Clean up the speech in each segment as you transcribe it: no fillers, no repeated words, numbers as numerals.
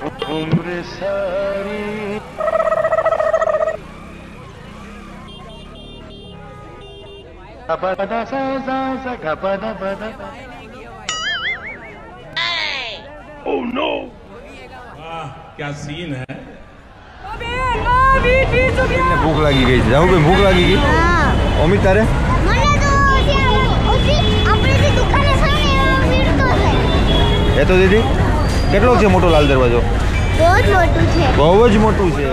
उम्र सारी गपदा सा सा गपदा पदा। ओह नो, क्या सीन है। भूख लगी गई है। जाऊँ भूख लगी गई। अमित तारे એ તો દીદી કેટલો છે મોટો લાલ દરવાજો? બહુ જ મોટું છે. બહુ જ મોટું છે.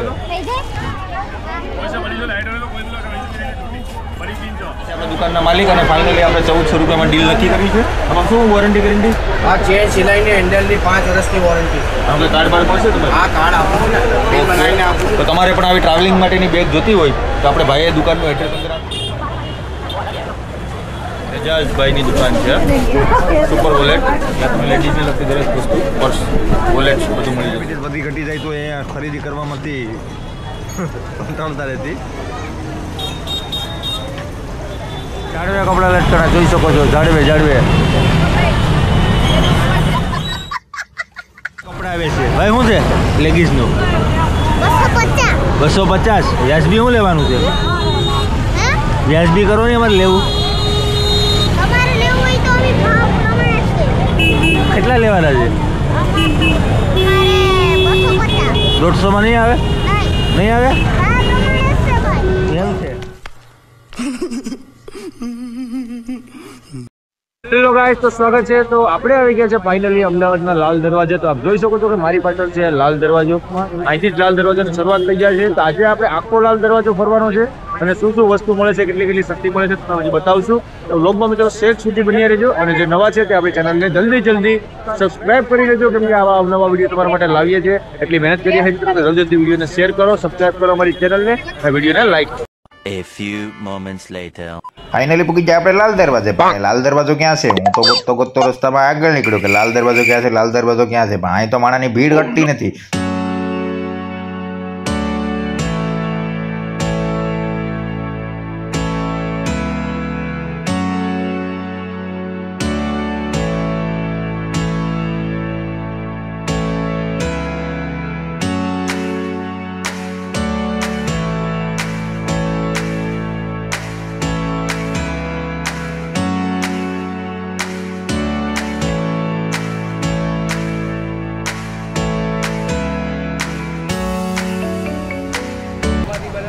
આપણા દુકાનના માલિક અને ફાઇનલી આપણે 1400 રૂપિયામાં ડીલ નક્કી કરી છે. આમાં શું વોરંટી ગેરંટી? આ ચેન સિલાઈને હેન્ડલની 5 વર્ષની વોરંટી. આપણે કાર્ડ બાર પડશે તમે? આ કાર્ડ આપો ને, બિલ બનાવીને આપો. તો તમારે પણ આવી ટ્રાવેલિંગ માટેની બેગ જોતી હોય તો આપણે ભાઈએ દુકાનનું એડ્રેસ અંદર આપો. એજાઝભાઈની દુકાન છે સુપર વોલેટ. ત્યાં તમે લેડીઝને લગતી દરેક વસ્તુ પર્સ વોલેટ બધું મળી જાય. બધી ઘટી જાય તો એ ખરીદી કરવામાંથી કંટાળતા રહેતી. જાડવે કપડા લટકણા જોઈ શકો છો. જાડવે કપડા આવે છે ભાઈ. શું છે લેગીસનું? 250. વ્યાજબી શું લેવાનું છે? વ્યાજબી કરો ને અમારે લેવું. કેટલા લેવાના છે? 150માં નહીં આવે? નહીં આવે એમ છે. હેલો ગાઈસ, તો સ્વાગત છે. તો આપણે આવી ગયા છે ફાઇનલી અમદાવાદના લાલ દરવાજા. તો આપ જોઈ શકો છો કે મારી પાછળ છે લાલ દરવાજો. અહીંથી જ લાલ દરવાજાની શરૂઆત થઈ જાય છે. તો આજે આપણે આખો લાલ દરવાજો ફરવાનો છે અને શું શું વસ્તુ મળે છે, કેટલી સસ્તી મળે છે તમને બતાવશું. તો વ્લોગમાં મિત્રો શેર સુધી બની રહેજો અને જે નવા છે તે આપણી ચેનલને જલ્દી સબસ્ક્રાઇબ કરી લેજો, કેમ કે આવા નવા વિડીયો તમારા માટે લાવીએ છીએ. એટલી મહેનત કરીએ છીએ. જલ્દી વિડીયોને શેર કરો, સબસ્ક્રાઇબ કરો અમારી ચેનલને અને વિડીયોને લાઈક કરો. A few moments later. Finally પૂકી ગયા આપણે લાલ દરવાજે. પણ લાલ દરવાજો ક્યાં છે? હું તો ગોતતો રસ્તામાં આગળ નીકળ્યો કે લાલ દરવાજો ક્યાં છે, લાલ દરવાજો ક્યાં છે. પણ અહીં તો માણાની ભીડ ઘટતી નથી.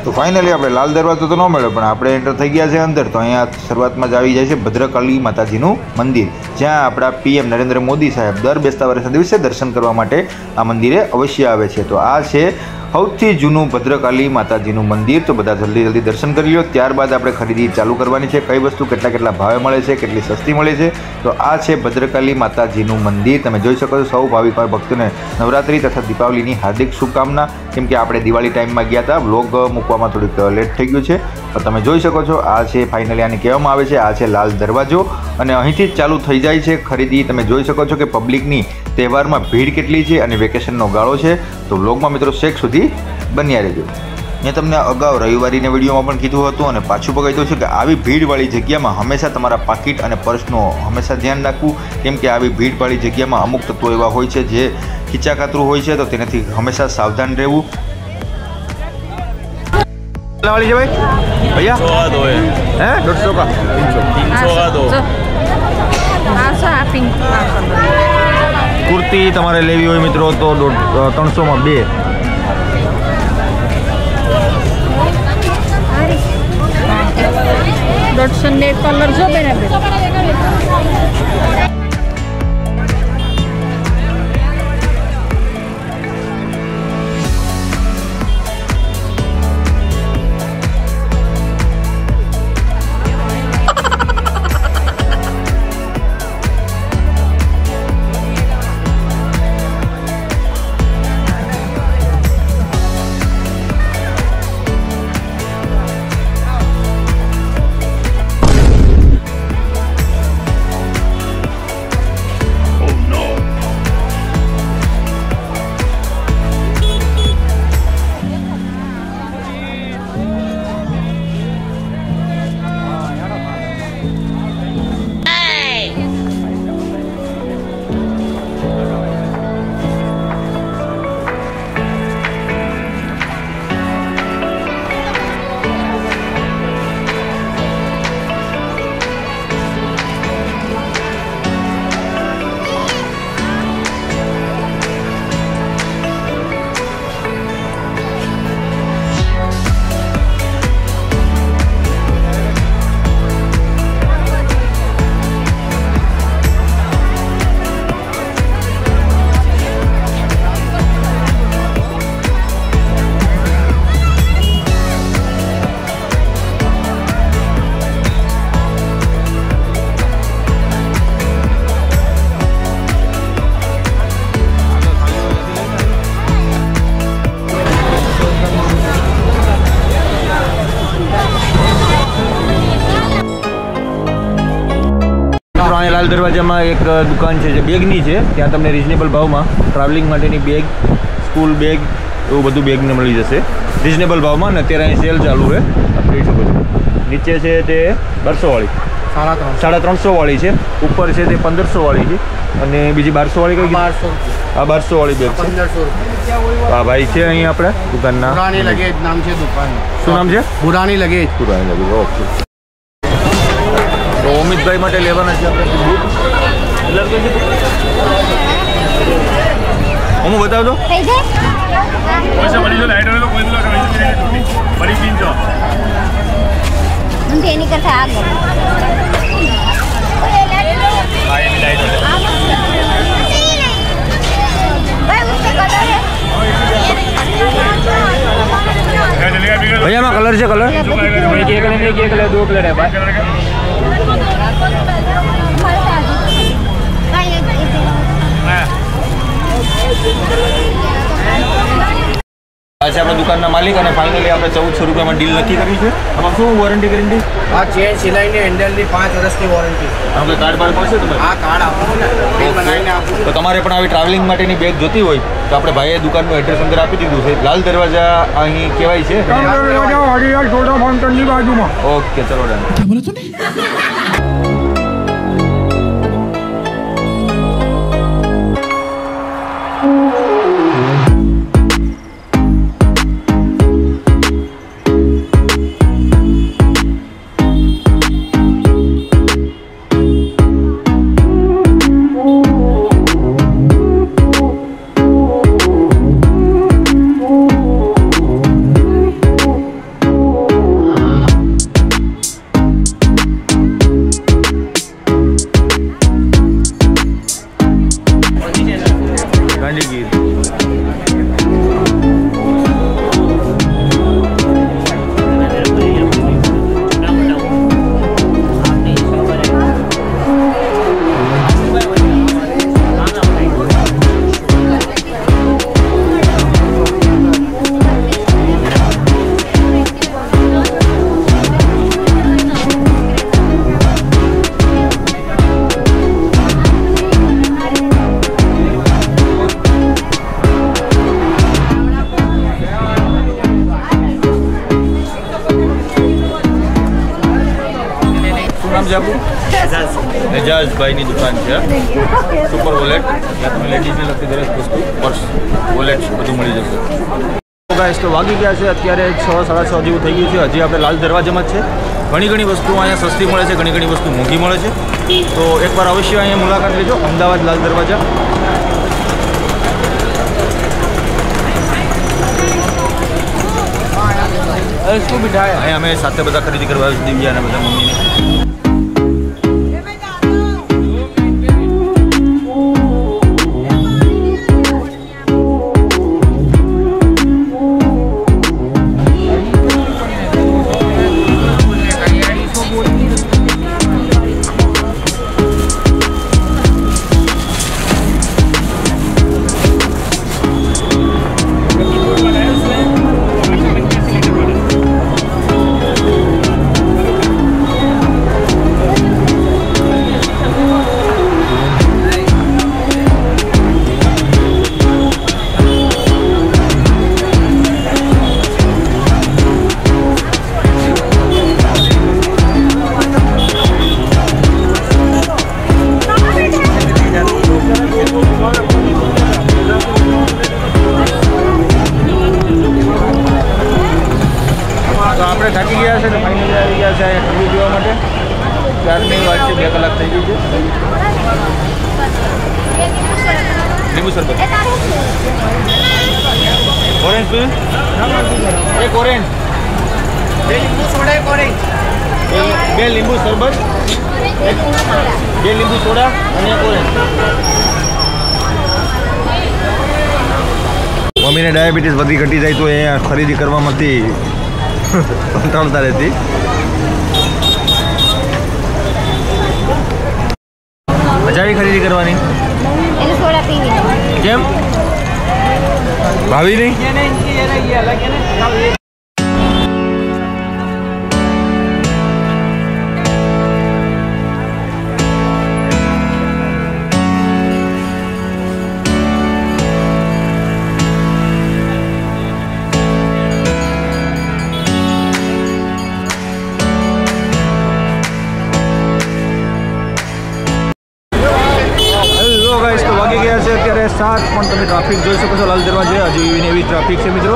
તો ફાઇનલી આપણે લાલ દરવાજો તો ન મળ્યો, પણ આપણે એન્ટર થઈ ગયા છે અંદર. તો અહીંયા શરૂઆતમાં જ આવી જાય છે ભદ્રકાળી માતાજીનું મંદિર, જ્યાં આપણા પીએમ નરેન્દ્ર મોદી સાહેબ દર બેસતા વર્ષના દિવસે દર્શન કરવા માટે આ મંદિરે અવશ્ય આવે છે. તો આ છે સૌથી જૂનું ભદ્રકાળી માતાજીનું મંદિર. તો બધા જલ્દી દર્શન કરી લો. ત્યારબાદ આપણે ખરીદી ચાલુ કરવાની છે. કઈ વસ્તુ કેટલા ભાવે મળે છે, કેટલી સસ્તી મળે છે. તો આ છે ભદ્રકાળી માતાજીનું મંદિર. તમે જોઈ શકો છો. સૌ ભાવિક ભક્તોને નવરાત્રિ તથા દીપાવલીની હાર્દિક શુભકામના. કેમ કે આપણે દિવાળી ટાઈમમાં ગયા હતા, વ્લોગ મૂકવામાં થોડીક લેટ થઈ ગયું છે. તો તમે જોઈ શકો છો. આ છે ફાઇનલી આને કહેવામાં આવે છે, આ છે લાલ દરવાજો અને અહીંથી જ ચાલુ થઈ જાય છે ખરીદી. તમે જોઈ શકો છો કે પબ્લિકની તહેવારમાં ભીડ કેટલી છે અને વેકેશનનો ગાળો છે. તો વ્લોગમાં મિત્રો શેક સુધી બન્યા રહેજો. મેં તમને અગાઉ રવિવારીના વિડીયોમાં પણ કીધું હતું અને પાછું પણ કહ્યું છે કે આવી ભીડવાળી જગ્યામાં હંમેશા તમારા પાકીટ અને પર્સનો હંમેશા ધ્યાન રાખવું. કેમ કે આવી ભીડવાળી જગ્યામાં અમુક તત્વો એવા હોય છે જે ખીચાકાતરું હોય છે. તો તેનાથી હંમેશા સાવધાન રહેવું. वाली है भाई भैया 100 दो है 150 का 300 का दो 500 कुर्ती તમારે લેવી હોય મિત્રો તો 300 માં 2 150 ને કલર જો બરાબર લાલ દરવાજામાં એક દુકાન છે જે બેગની છે, ત્યાં તમને રિઝનેબલ ભાવમાં ટ્રાવેલિંગ માટેની બેગ, સ્કૂલ બેગ એવું બધું બેગને મળી જશે રિઝનેબલ ભાવમાં. અને અત્યારે અહીં સેલ ચાલુ છે, આપ જોઈ શકો છો. નીચે છે તે 200 વાળી, 350 વાળી છે, ઉપર છે તે 1500 વાળી છે, અને બીજી 1200 વાળી કઈ? 1200. આ 1200 વાળી બેગ છે. 1500. હા ભાઈ છે અહીં આપણે દુકાનના. પુરાની લગેજ નામ છે દુકાન. શું નામ છે? પુરાની લગેજ. પુરાની લગેજ. ઓકે. તો અમિતભાઈ માટે લેવાના છે આપણે બૂટ. હું બતાવજો. એની કરતા આગળ भैया में कलर से कलर एक कलर 2 कलर है भाई. આપણે દુકાનના માલિક અને ફાઇનલી આપણે 1400 રૂપિયામાં ડીલ નક્કી કરી છે. આમાં શું વોરંટી ગેરંટી? આ ચેન સિલાઈને હેન્ડલની 5 વર્ષની વોરંટી. આપણે કાર્ડ બાર મળશે તમારે? આ કાર્ડ આપો ને, બિલ બનાવીને આપો. તો તમારે પણ આવી ટ્રાવેલિંગ માટેની બેગ જોતી હોય તો આપણે ભાઈએ દુકાનનું એડ્રેસ અંદર આપી દીધું છે. લાલ દરવાજા અહીં કહેવાય છે. બાજુમાં. ઓકે, ચલો ડન. एजाज भाई दुकान है सुपर वॉलेट या तुम्हें लेडीज ने लगती दरेक वस्तु पर्स वॉलेट બધું મળી જશે. ગાઈસ તો વાગી ગયા છે અત્યારે 6 સાડા 6 જેવું થઈ ગયું છે. હજી આપણે લાલ દરવાજામાં જ છે. ઘણી વસ્તુઓ અહીંયા સસ્તી મળે છે, ઘણી વસ્તુ મોંઘી મળે છે. તો એકવાર અવશ્ય અહીંયા મુલાકાત લેજો. અમદાવાદ લાલ દરવાજા. શું મીઠાઈ અહીંયા અમે સાથે બધા ખરીદી કરવા આવ્યા દિવ્યા અને બધા મમ્મીને. नींबू शरबत ऑरेंज पे एक ऑरेंज બે લીંબુ સોડા એક ઓરેન્જ બે લીંબુ શરબત બે લીંબુ સોડા અને એક ઓરેન્જ. મમ્મીને ડાયાબિટીસ વધી ઘટી જાય તો એ ખરીદી કરવામાંથી કંટાળતા રહેતી. મજા આવી ખરીદી કરવાની? કેમ ભાવી નહીં? વરસાદ પણ તમે ટ્રાફિક જોઈ શકો છો લાલ દરવાજે, હજુ એવી ટ્રાફિક છે મિત્રો.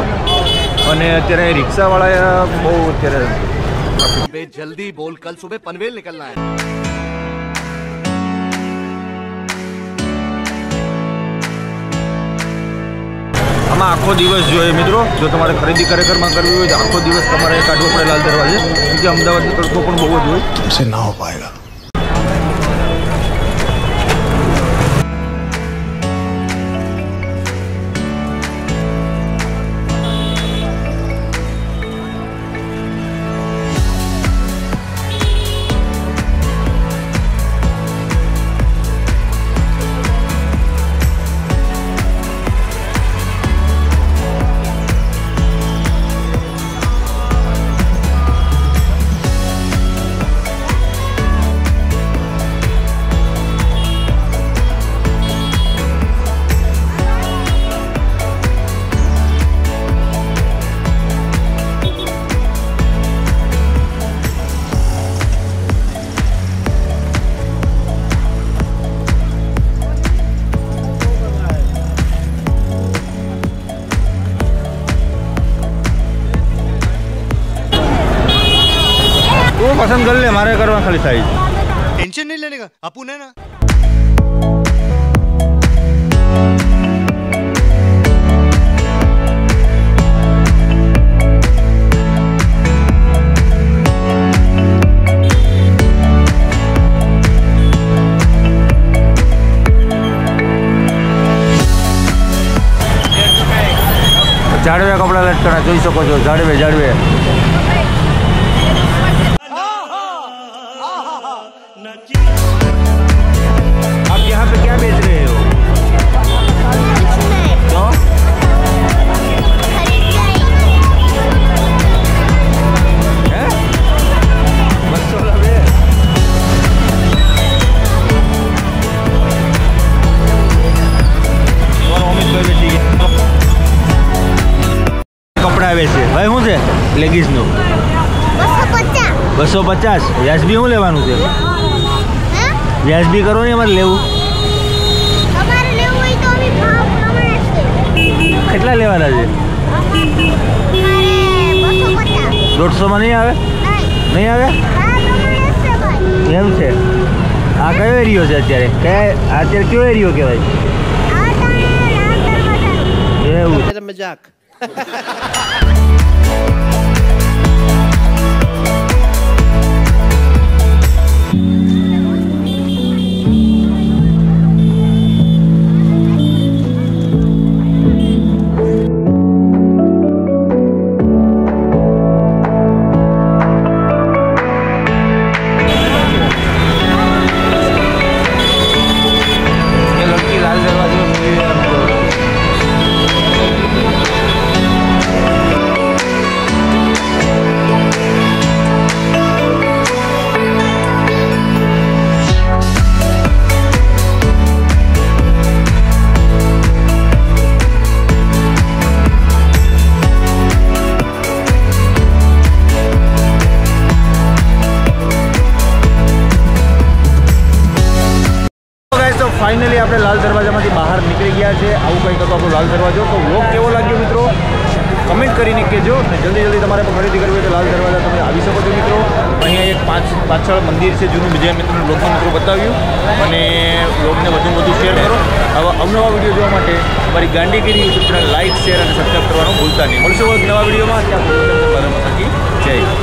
અને અત્યારે રિક્ષાવાળા બહુ અત્યારે जल्दी बोल, कल सुबह पनवेल निकलना है. આમાં આખો દિવસ જોઈએ મિત્રો. જો તમારે ખરીદી ખરેખરમાં કરવી હોય તો આખો દિવસ તમારે કાઢવો પડે લાલ દરવાજે, કેમ કે અમદાવાદનો તડકો પણ બહુ જ હોય. ऐसे ना हो पाएगा. પસંદ કરી લે, મારે કરવા ખાલી સાઈઝ. टेंशन नहीं लेने का, अपुन है ना. જાડવે કપડા લટકણા જોઈ શકો છો. જાડવે જાડવે आप यहाँ पे क्या बेच रहे हो? तो हैं? बस वाला बे और अमित भाई बेची कपड़ा बेचे भाई શું છે લેગીસનું 250 વ્યાજબી શું લેવાનું છે? વ્યાજબી કરો ને અમારે લેવું. કેટલા લેવાના છે? 150માં નહીં આવે? નહીં આવે એમ છે. આ કયો એરિયો છે અત્યારે? અત્યારે કયો એરિયો કહેવાય? એવું मजाक. ફાઇનલી આપણે લાલ દરવાજામાંથી બહાર નીકળી ગયા છે. આવું કંઈક હતો આપણો લાલ દરવાજો. તો વ્લોગ કેવો લાગ્યો મિત્રો કમેન્ટ કરીને કહેજો. અને જલ્દી તમારે પણ ખરીદી કરવી હોય તો લાલ દરવાજા તમે આવી શકો છો મિત્રો. અહીંયા એક પાછળ મંદિર છે જૂનું, બીજા મિત્રોને વ્લોગમાં મિત્રો બતાવ્યું. અને વ્લોગને વધુ શેર કરો. આવા અવનવા વિડીયો જોવા માટે અમારી Gandigiri YouTube channel like, share અને સબસ્ક્રાઈબ કરવાનું ભૂલતા નહીં. મળશું નવા વિડીયોમાં. ત્યાં જય